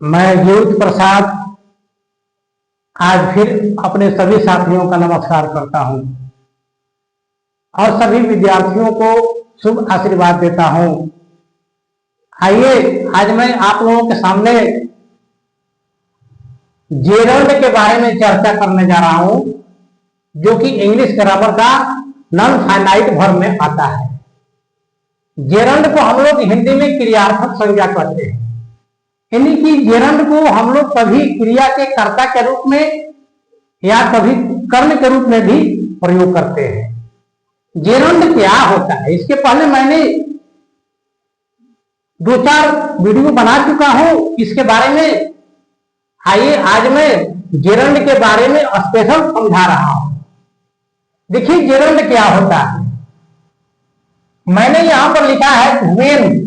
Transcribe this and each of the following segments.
मैं जीवित प्रसाद आज फिर अपने सभी साथियों का नमस्कार करता हूं और सभी विद्यार्थियों को शुभ आशीर्वाद देता हूं। आइए आज मैं आप लोगों के सामने जेरल्ड के बारे में चर्चा करने जा रहा हूं, जो कि इंग्लिश ग्रामर का नॉन फाइनाइट वर्ब में आता है। जेरल्ड को हम लोग हिंदी में क्रियार्थक संज्ञा कहते हैं, यानी कि जेरंड को हम लोग कभी क्रिया के कर्ता के रूप में या कभी कर्म के रूप में भी प्रयोग करते हैं। जेरंड क्या होता है, इसके पहले मैंने 2-4 वीडियो बना चुका हूं इसके बारे में। आइए आज मैं जेरंड के बारे में स्पेशल समझा रहा हूं। देखिए जेरंड क्या होता है, मैंने यहां पर लिखा है व्हेन,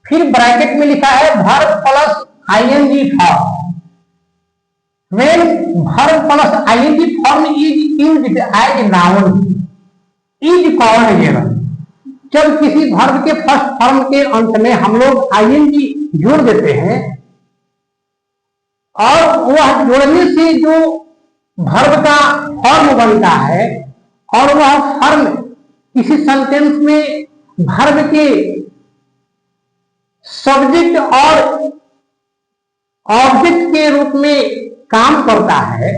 फिर ब्रैकेट में लिखा है verb plus ING form. When verb plus ING form is used as noun is called gerund. जब किसी वर्ब के फर्स्ट फॉर्म के अंत में हम लोग आईएनजी जोड़ देते हैं और वह जोड़ने से जो वर्ब का फॉर्म बनता है और वह फॉर्म किसी सेंटेंस में वर्ब के सब्जेक्ट और ऑब्जेक्ट के रूप में काम करता है,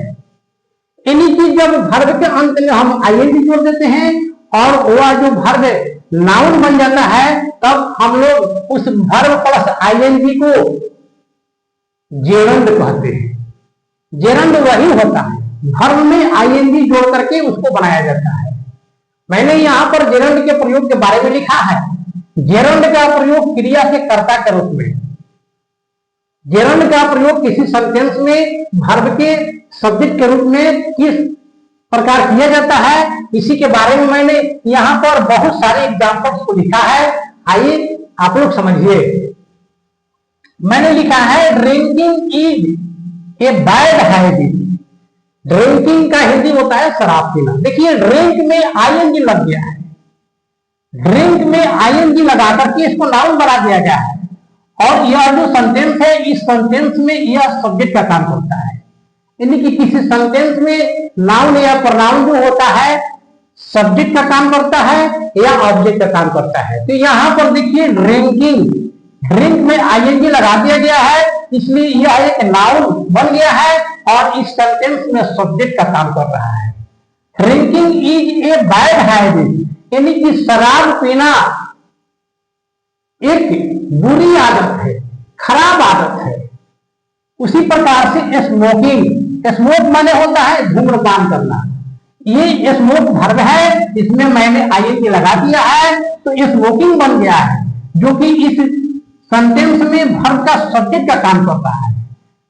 यानी कि जब वर्ब के अंत में हम आईएनजी जोड़ देते हैं और वह जो वर्ब नाउन बन जाता है, तब हम लोग उस वर्ब प्लस आईएनजी को जेरंड कहते हैं। जेरंड वही होता है, वर्ब में आईएनजी जोड़ करके उसको बनाया जाता है। मैंने यहां पर जेरंड के प्रयोग के बारे में लिखा है। जेरंड का प्रयोग क्रिया के कर्ता के रूप में, जेरंड का प्रयोग किसी सेंटेंस में वर्ब के सब्जेक्ट के रूप में किस प्रकार किया जाता है, इसी के बारे में मैंने यहां पर बहुत सारे एग्जांपल्स को लिखा है। आइए आप लोग समझिए। मैंने लिखा है drinking is a bad habit. Drinking का हिंदी होता है शराब पीना। देखिए ड्रिंक में आईएनजी लग गया है, ड्रिंक में आईएनजी लगा करके इसको नाउन बना दिया गया है और यह जो सेंटेंस है, इस सेंटेंस में यह सब्जेक्ट का काम करता है, यानी कि किसी सेंटेंस में नाउन या प्रोनाउन जो होता है सब्जेक्ट का काम करता है या ऑब्जेक्ट का काम करता है। तो यहां पर देखिए ड्रिंकिंग, ड्रिंक में आईएनजी लगा दिया गया है, इसलिए यह एक नाउन बन गया है और इस सेंटेंस में सब्जेक्ट का काम कर रहा है। Drinking is a bad habit, यानी कि शराब पीना एक बुरी आदत है, खराब आदत है। उसी प्रकार से स्मोकिंग, स्मोक माने होता है धूम्रपान करना, ये स्मोक वर्ब है, इसमें मैंने आईएनजी लगा दिया है तो स्मोकिंग बन गया है, जो कि इस सेंटेंस में वर्ब का सब्जेक्ट का काम करता है।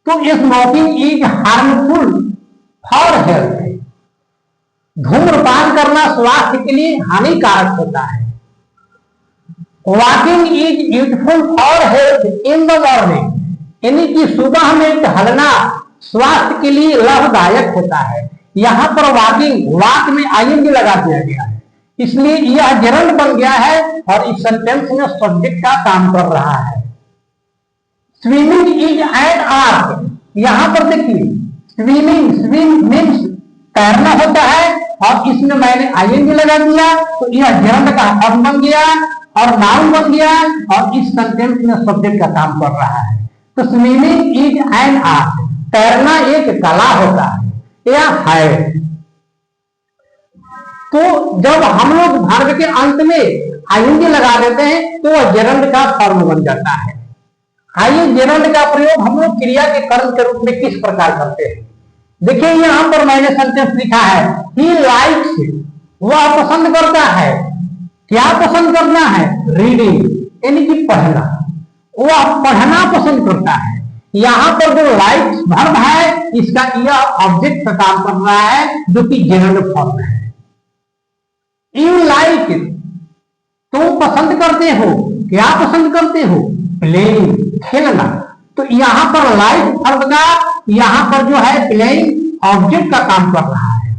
तो smoking is harmful for health. धूम्रपान करना स्वास्थ्य के लिए हानिकारक होता है। Walking is useful for health in the morning, यानी कि सुबह में टहलना स्वास्थ्य के लिए लाभदायक होता है। यहां पर वॉकिंग, वॉक में आईएनजी लगा दिया गया है, इसलिए यह जेरंड बन गया है और इस सेंटेंस में सब्जेक्ट का काम कर रहा है। स्विमिंग इज एन आर्ट, यहां पर देखिए स्विमिंग, स्विम मीन्स तैरना होता है और इसमें मैंने आईएनजी लगा दिया तो यह जेरंड का वर्ब बन गया और नाउन बन गया और इस सेंटेंस में सब्जेक्ट का काम कर रहा है। तो स्विमिंग इज एन आर्ट, तैरना एक कला होता है या है। तो जब हम लोग वर्ब के अंत में आईएनजी लगा देते हैं तो वह जेरंड का फॉर्म बन जाता है। आइए जेरंड का प्रयोग हम लोग क्रिया के कर्म के रूप में किस प्रकार करते हैं। देखिए यहां पर मैंने सेंटेंस लिखा है ही लाइक्स, वह पसंद करता है। क्या पसंद करना है? रीडिंग, यानी कि पढ़ना, वह पढ़ना पसंद करता है। यहां पर जो लाइक्स वर्ब है इसका यह ऑब्जेक्ट का काम कर रहा है, जो कि जेरंड फॉर्म है। यू लाइक, तुम पसंद करते हो। क्या पसंद करते हो? प्लेइंग, खेलना। तो यहां पर लाइक वर्ब का यहां पर जो है प्लेइंग ऑब्जेक्ट का काम कर रहा है।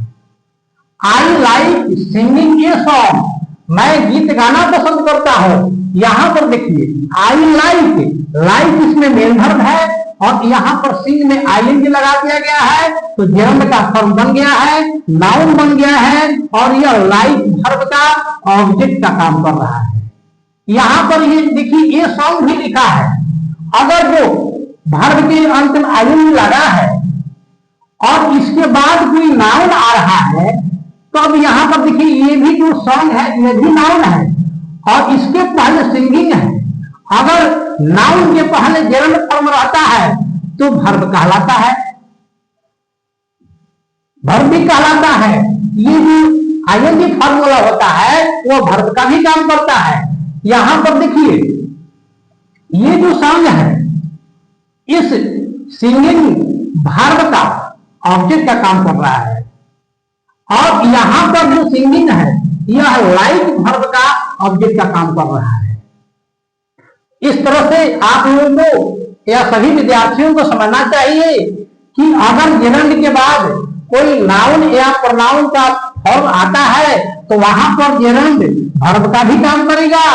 I like singing a song, मैं गीत गाना पसंद करता हूं। यहां पर देखिए आई लाइक, लाइक इसमें मेन वर्ब है और यहां पर सिंग में आईएनजी लगा दिया गया है, तो जेरंड का फॉर्म बन गया है, नाउन बन गया है और यह लाइक वर्ब का ऑब्जेक्ट का काम कर रहा है। यहां पर ये देखिए ये सॉन्ग भी लिखा है, अगर जो वर्ब के अंत में आईएनजी लगा है और इसके बाद कोई नाउन आ रहा है, तो अब यहां पर देखिए ये भी जो सॉन्ग है ये भी नाउन है और इसके पहले सिंगिंग है। अगर नाउन के पहले जेरंड फॉर्म रहता है तो वर्ब कहलाता है, वर्ब भी कहलाता है। ये जो आईएनजी फॉर्मूला होता है वो वर्ब का भी काम करता है। यहां पर देखिए ये जो सॉन्ग है इस सिंगिंग वर्ब का ऑब्जेक्ट का काम कर रहा है और यहां पर जो सिंगिंग है यह लाइक वर्ब का ऑब्जेक्ट का काम कर रहा है। इस तरह से आप लोगों को या सभी विद्यार्थियों को समझना चाहिए कि अगर जेरंड के बाद कोई नाउन या प्रोनाउन का फॉर्म आता है तो वहां पर जेरंड वर्ब का भी काम करेगा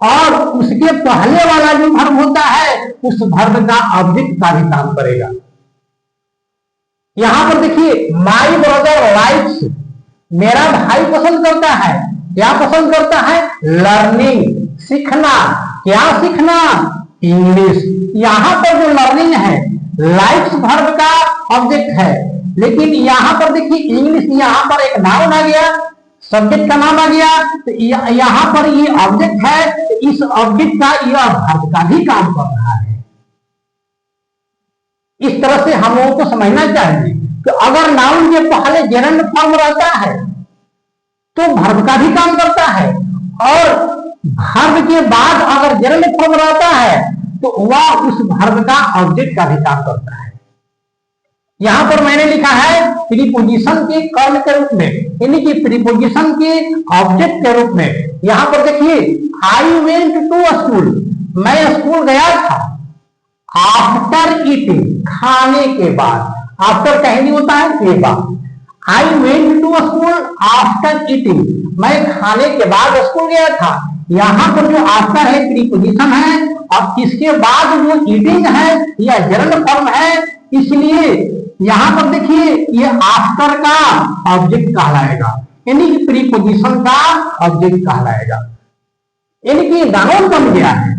और उसके पहले वाला जो वर्ब होता है उस वर्ब का ऑब्जेक्ट का भी काम करेगा। यहां पर देखिए माई ब्रदर लाइक्स, मेरा भाई पसंद करता है, क्या पसंद करता है? लर्निंग, सीखना। क्या सीखना? इंग्लिश। यहां पर जो लर्निंग है लाइक्स वर्ब का ऑब्जेक्ट है, लेकिन यहां पर देखिए इंग्लिश, यहां पर एक नाउन आ गया, सब्जेक्ट का नाम आ गया, तो यहां पर ये ऑब्जेक्ट है, तो इस ऑब्जेक्ट का यह वर्ब का भी काम कर रहा है। इस तरह से हम लोगों को समझना चाहिए कि अगर नाउन के पहले जेरंड फॉर्म रहता है तो वर्ब का भी काम करता है और वर्ब के बाद अगर जेरंड फॉर्म रहता है तो वह उस वर्ब का ऑब्जेक्ट का भी काम करता है। यहां पर मैंने लिखा है प्रीपोजिशन के कर्म के रूप में, यानी कि प्रीपोजिशन के ऑब्जेक्ट के रूप में। यहां पर देखिए आई वेंट टू स्कूल, मैं स्कूल गया था। आफ्टर ईटिंग, खाने के बाद, आफ्टर का हिंदी होता है के बाद। I went to school after eating, मैं खाने के बाद स्कूल गया था। यहां पर जो आफ्टर है प्रीपोजिशन है और इसके बाद जो ईटिंग है यह जेरंड फॉर्म है, इसलिए यहां पर देखिए ये आफ्टर का ऑब्जेक्ट कहलाएगा, यानी कि प्रीपोजिशन का ऑब्जेक्ट कहलाएगा, यानी कि नाउन बन गया है।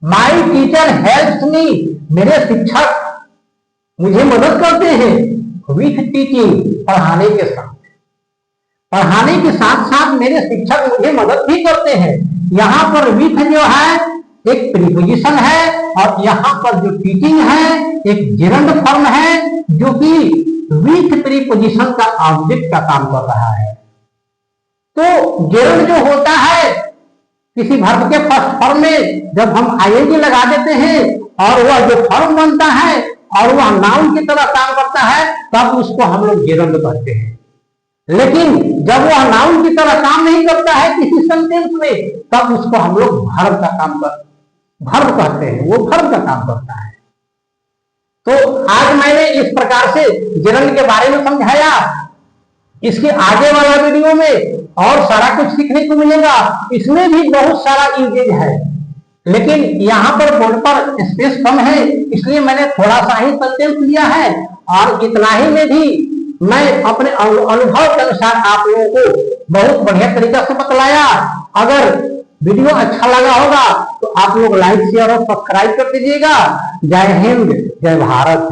माई टीचर हेल्प्स मी, मेरे शिक्षक मुझे मदद करते हैं। विथ टीचिंग, पढ़ाने के साथ, पढ़ाने के साथ साथ मेरे शिक्षक मुझे मदद भी करते हैं। यहां पर विथ जो है एक प्रीपोजिशन है और यहां पर जो टीचिंग है एक जेरंड फॉर्म है जो कि विथ प्रीपोजिशन का ऑब्जेक्ट का काम कर रहा है। तो जेरंड जो होता है किसी वर्ब के फर्स्ट फॉर्म में जब हम आईएनजी लगा देते हैं और वह जो फॉर्म बनता है और वह नाउन की तरह काम करता है तब उसको हम लोग जेरंड कहते हैं। लेकिन जब वह नाउन की तरह काम नहीं करता है किसी सेंटेंस में तब उसको हम लोग वर्ब का काम वर्ब कहते हैं, वो वर्ब का काम करता है। तो आज मैंने इस प्रकार से जेरंड के बारे में समझाया। इसके आगे वाला वीडियो में और सारा कुछ सीखने को मिलेगा, इसमें भी बहुत सारा यूजेज है, लेकिन यहाँ पर बोर्ड पर स्पेस कम है इसलिए मैंने थोड़ा सा ही सेंटेंस लिया है और इतना ही में भी मैं अपने अनुभव के अनुसार आप लोगों को बहुत बढ़िया तरीका से बतलाया। अगर वीडियो अच्छा लगा होगा तो आप लोग लाइक शेयर और सब्सक्राइब कर दीजिएगा। जय हिंद, जय भारत।